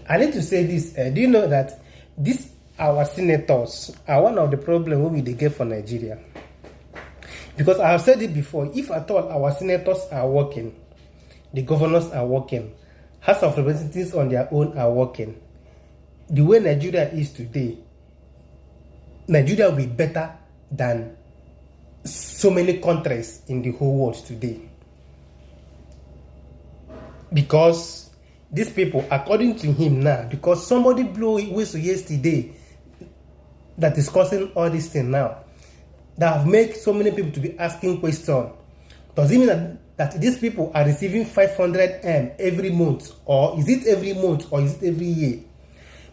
I need to say this. Do you know that our senators are one of the problems we get for Nigeria? Because I have said it before, if at all our senators are working, the governors are working, House of Representatives on their own are working, the way Nigeria is today, Nigeria will be better than so many countries in the whole world today. Because these people, according to him now, because somebody blew a whistle yesterday that is causing all this thing now, that have made so many people to be asking questions. Does it mean that these people are receiving 500M every month? Or is it every month? Or is it every year?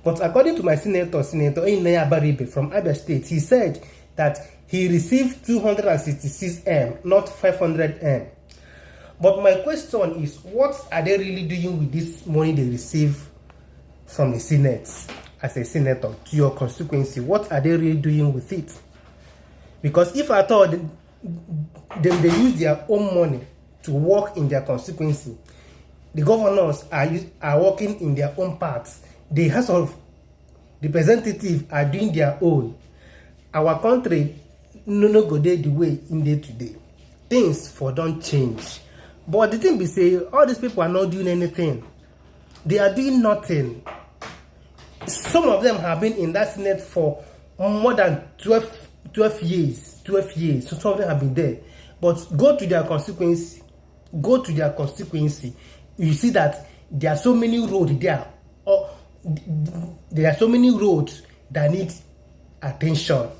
But according to my Senator Inaya Baribe from Abia State, he said that he received 266M, not 500M. But my question is, what are they really doing with this money they receive from the Senate as a senator to your constituency? What are they really doing with it? Because if at all they use their own money to work in their constituency, the governors are working in their own parts, the House of Representatives are doing their own, our country no go dey the way in day to day. Things for don't change. But the thing be say, all these people are not doing anything. They are doing nothing. Some of them have been in that Senate for more than 12 years. So some of them have been there. But go to their constituency. You see that there are so many roads there. There are so many roads that need attention.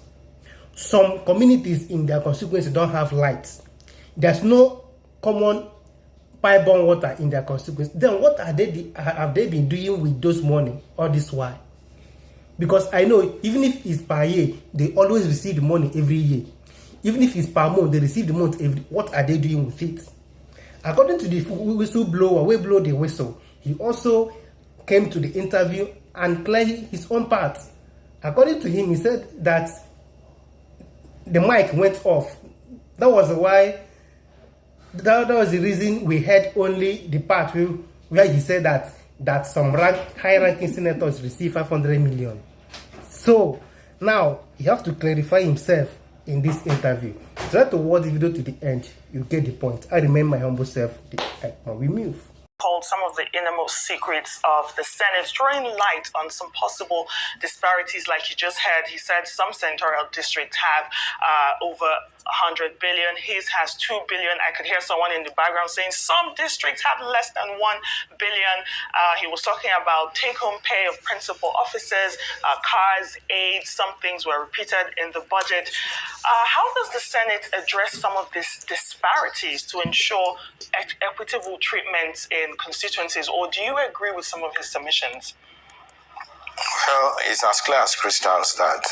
Some communities in their constituency don't have lights. There's no common pipe-borne water in their constituency. Then what have they been doing with those money all this while? Because I know even if it's per year, they always receive the money every year. Even if it's per month, they receive the month every. What are they doing with it? According to the whistleblower, we blow the whistle, he also came to the interview and cleared his own part. According to him, he said that the mic went off. That was why. That was the reason we heard only the part where he said that some high-ranking senators receive 500 million. So now he have to clarify himself in this interview. Try to watch the video to the end. You get the point. I remain my humble self. We move. Called some of the innermost secrets of the Senate, throwing light on some possible disparities. Like you just heard, he said some senatorial districts have over 100 billion. His has 2 billion. I could hear someone in the background saying some districts have less than 1 billion. He was talking about take-home pay of principal officers, cars, aid. Some things were repeated in the budget. How does the Senate address some of these disparities to ensure equitable treatment in constituencies, or do you agree with some of his submissions? Well, it's as clear as crystals that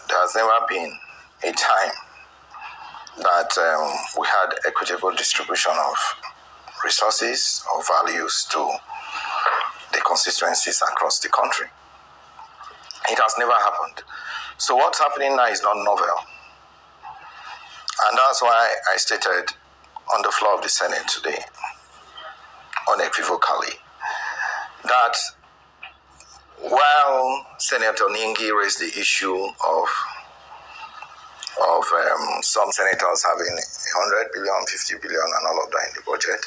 there has never been a time that we had equitable distribution of resources or values to the constituencies across the country. It has never happened. So what's happening now is not novel. And that's why I stated on the floor of the Senate today, unequivocally, that while Senator Ningi raised the issue of some senators having 100 billion, 50 billion, and all of that in the budget,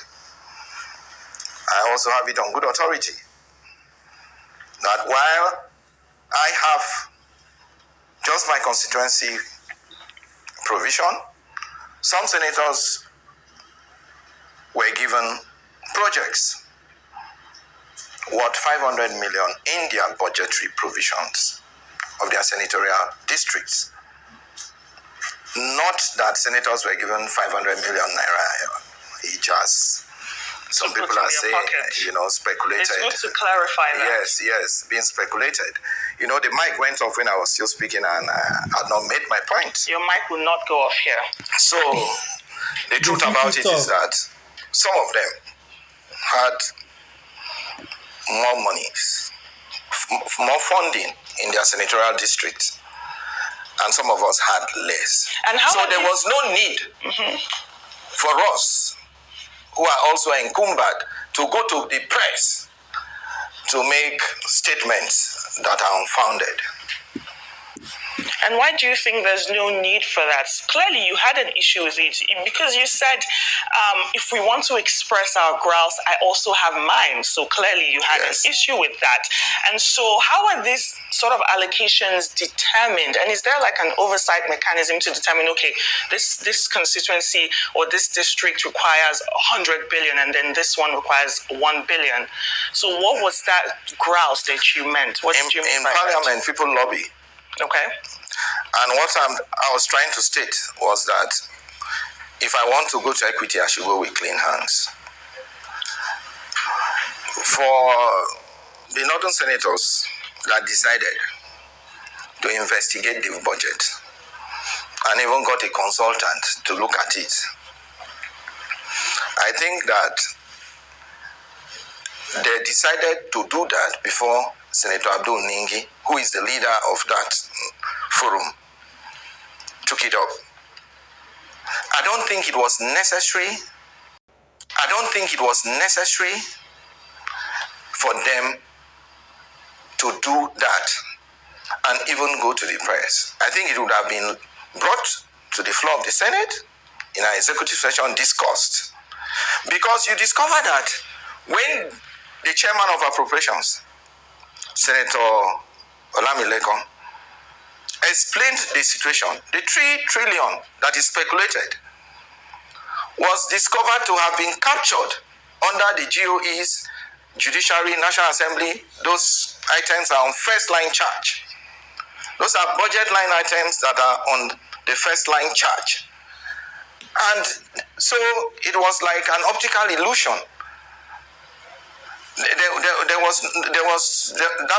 I also have it on good authority that while I have just my constituency provision, some senators were given projects worth 500 million in their budgetary provisions of their senatorial districts. Not that senators were given 500 million naira each, as some people are saying, speculated. It's good to clarify that. Yes, being speculated. The mic went off when I was still speaking and I had not made my point. Your mic will not go off here. So, the truth about it is that some of them had more money, more funding in their senatorial districts, and some of us had less. And how so there was no need for us, who are also encumbered, to go to the press to make statements that are unfounded. And why do you think there's no need for that? Clearly, you had an issue with it because you said, if we want to express our grouse, I also have mine. So clearly, you had an issue with that. And so how are these sort of allocations determined? And is there like an oversight mechanism to determine, okay, this constituency or this district requires 100 billion and then this one requires 1 billion? So what was that grouse that you meant? What did you mean in by Parliament, that? people lobby. Okay. And what I was trying to state was that if I want to go to equity, I should go with clean hands. For the Northern senators that decided to investigate the budget and even got a consultant to look at it, I think that they decided to do that before Senator Abdul Ningi, who is the leader of that forum, took it up. I don't think it was necessary for them to do that and even go to the press. I think it would have been brought to the floor of the Senate in an executive session, discussed. Because you discover that when the chairman of appropriations, Senator Olamilekan, explained the situation, the 3 trillion that is speculated was discovered to have been captured under the GOE's Judiciary, National Assembly. Those items are on first line charge. Those are budget line items that are on the first line charge. And so it was like an optical illusion. That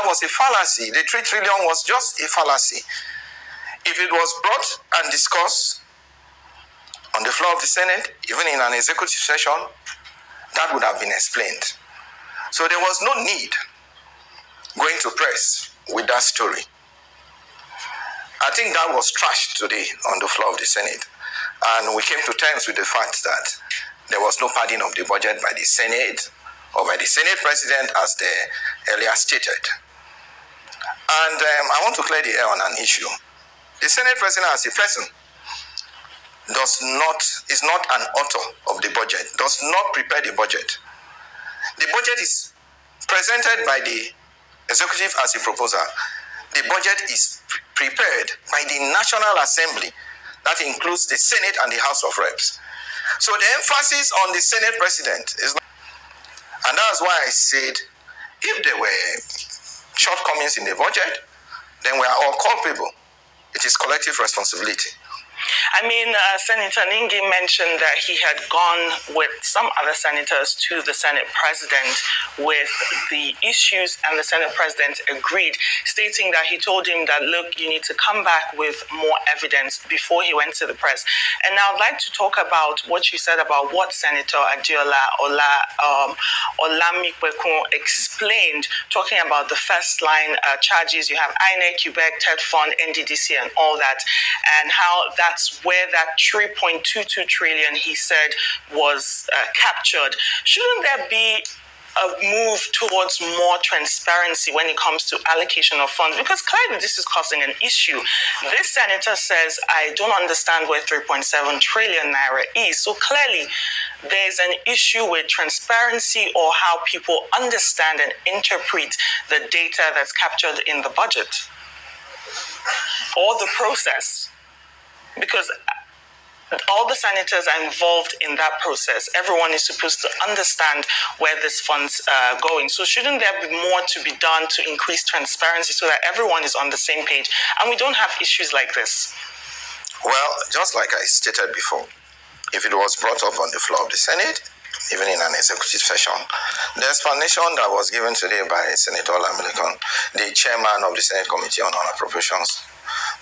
was a fallacy. The 3 trillion was just a fallacy. If it was brought and discussed on the floor of the Senate, even in an executive session, that would have been explained. So there was no need going to press with that story. I think that was trashed today on the floor of the Senate. And we came to terms with the fact that there was no padding of the budget by the Senate or by the Senate President, as they earlier stated. And I want to clear the air on an issue. The Senate President, as a person, is not an author of the budget, does not prepare the budget. The budget is presented by the executive as a proposal. The budget is prepared by the National Assembly. That includes the Senate and the House of Reps. So the emphasis on the Senate President is not, and that's why I said, if there were shortcomings in the budget, then we are all culpable. It is collective responsibility. I mean, Senator Ningi mentioned that he had gone with some other senators to the Senate President with the issues, and the Senate President agreed, stating that he told him that, look, you need to come back with more evidence before he went to the press. And now I'd like to talk about what you said about what Senator Adiola Olamikwekun explained, talking about the first line charges. You have INEC, UBEC, TED-Fund, NDDC, and all that, and how that's where that 3.22 trillion he said was captured. Shouldn't there be a move towards more transparency when it comes to allocation of funds? Because clearly this is causing an issue. This senator says, I don't understand where 3.7 trillion naira is. So clearly there's an issue with transparency, or how people understand and interpret the data that's captured in the budget or the process. Because all the senators are involved in that process. Everyone is supposed to understand where this fund's going. So shouldn't there be more to be done to increase transparency so that everyone is on the same page and we don't have issues like this? Well, just like I stated before, if it was brought up on the floor of the Senate, even in an executive session, the explanation that was given today by Senator Olamilekan, the chairman of the Senate Committee on Appropriations,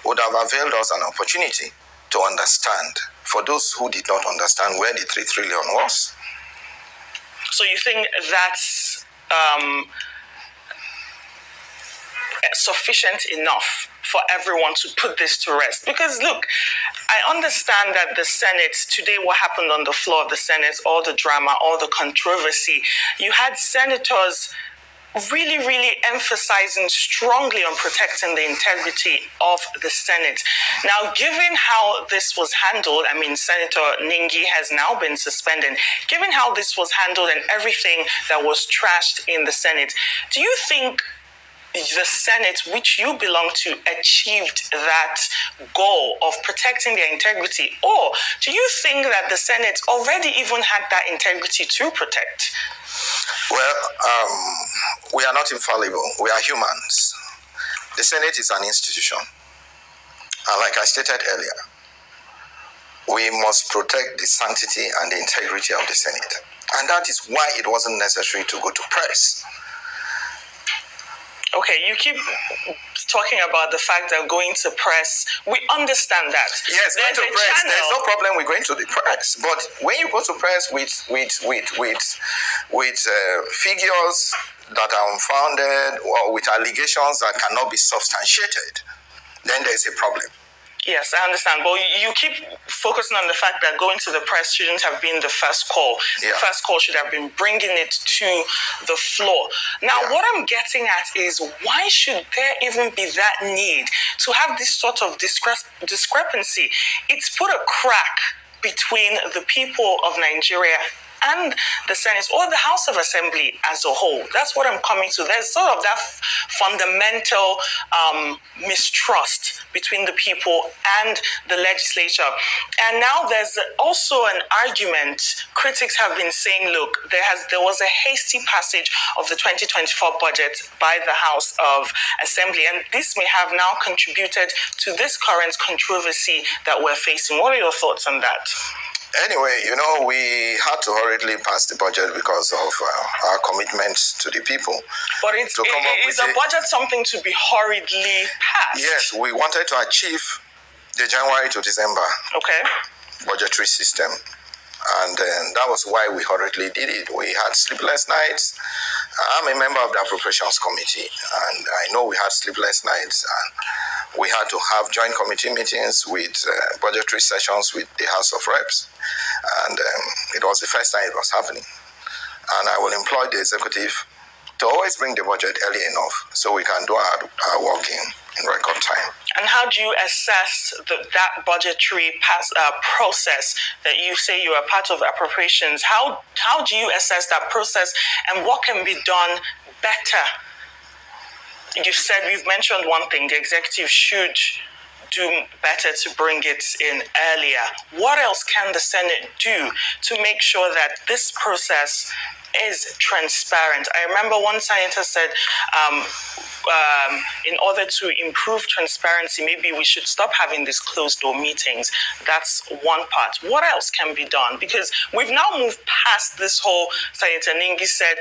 would have availed us an opportunity to understand, for those who did not understand where the 3 trillion was. So you think that's sufficient enough for everyone to put this to rest? Because look, I understand that the Senate, today what happened on the floor of the Senate, all the drama, all the controversy, you had senators really, really emphasizing strongly on protecting the integrity of the Senate. Now, given how this was handled, I mean, Senator Ningi has now been suspended. Given how this was handled and everything that was trashed in the Senate, do you think the Senate, which you belong to, achieved that goal of protecting their integrity? Or do you think that the Senate already even had that integrity to protect? Well, we are not infallible. We are humans. The Senate is an institution. And like I stated earlier, we must protect the sanctity and the integrity of the Senate. And that is why it wasn't necessary to go to press. Okay, you keep talking about the fact that going to press, we understand that. Yes, going to press, there's no problem with going to the press. But when you go to press with figures that are unfounded or with allegations that cannot be substantiated, then there's a problem. Yes, I understand. But you keep focusing on the fact that going to the press shouldn't have been the first call. Yeah. The first call should have been bringing it to the floor. Now, what I'm getting at is, why should there even be that need to have this sort of discrepancy? It's put a crack between the people of Nigeria and the Senate or the House of Assembly as a whole. That's what I'm coming to. There's sort of that fundamental mistrust between the people and the legislature. And now there's also an argument. Critics have been saying, look, there was a hasty passage of the 2024 budget by the House of Assembly, and this may have now contributed to this current controversy that we're facing. What are your thoughts on that? Anyway, we had to hurriedly pass the budget because of our commitments to the people. But is a budget something to be hurriedly passed? Yes, we wanted to achieve the January to December budgetary system. And that was why we hurriedly did it. We had sleepless nights. I'm a member of the Appropriations Committee, and I know we had sleepless nights, and we had to have joint committee meetings with budgetary sessions with the House of Reps. And it was the first time it was happening. And I will employ the executive to always bring the budget early enough so we can do our work in record time. And how do you assess that budgetary process that you say you are part of appropriations? How do you assess that process, and what can be done better? You've mentioned one thing, the executive should do better to bring it in earlier. What else can the Senate do to make sure that this process is transparent? I remember one senator said, in order to improve transparency, maybe we should stop having these closed-door meetings. That's one part. What else can be done? Because we've now moved past this whole, Senator Ningi said,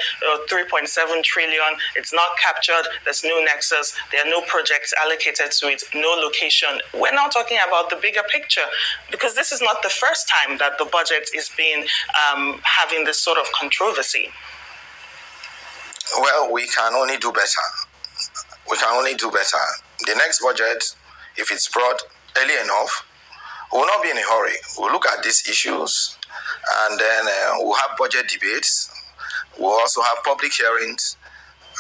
3.7 trillion, it's not captured, there's no nexus, there are no projects allocated to it, no location. We're now talking about the bigger picture, because this is not the first time that the budget is being having this sort of controversy. Well, we can only do better. We can only do better. The next budget, if it's brought early enough, we'll not be in a hurry. We'll look at these issues, and then we'll have budget debates. We'll also have public hearings,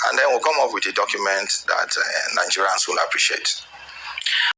and then we'll come up with a document that Nigerians will appreciate.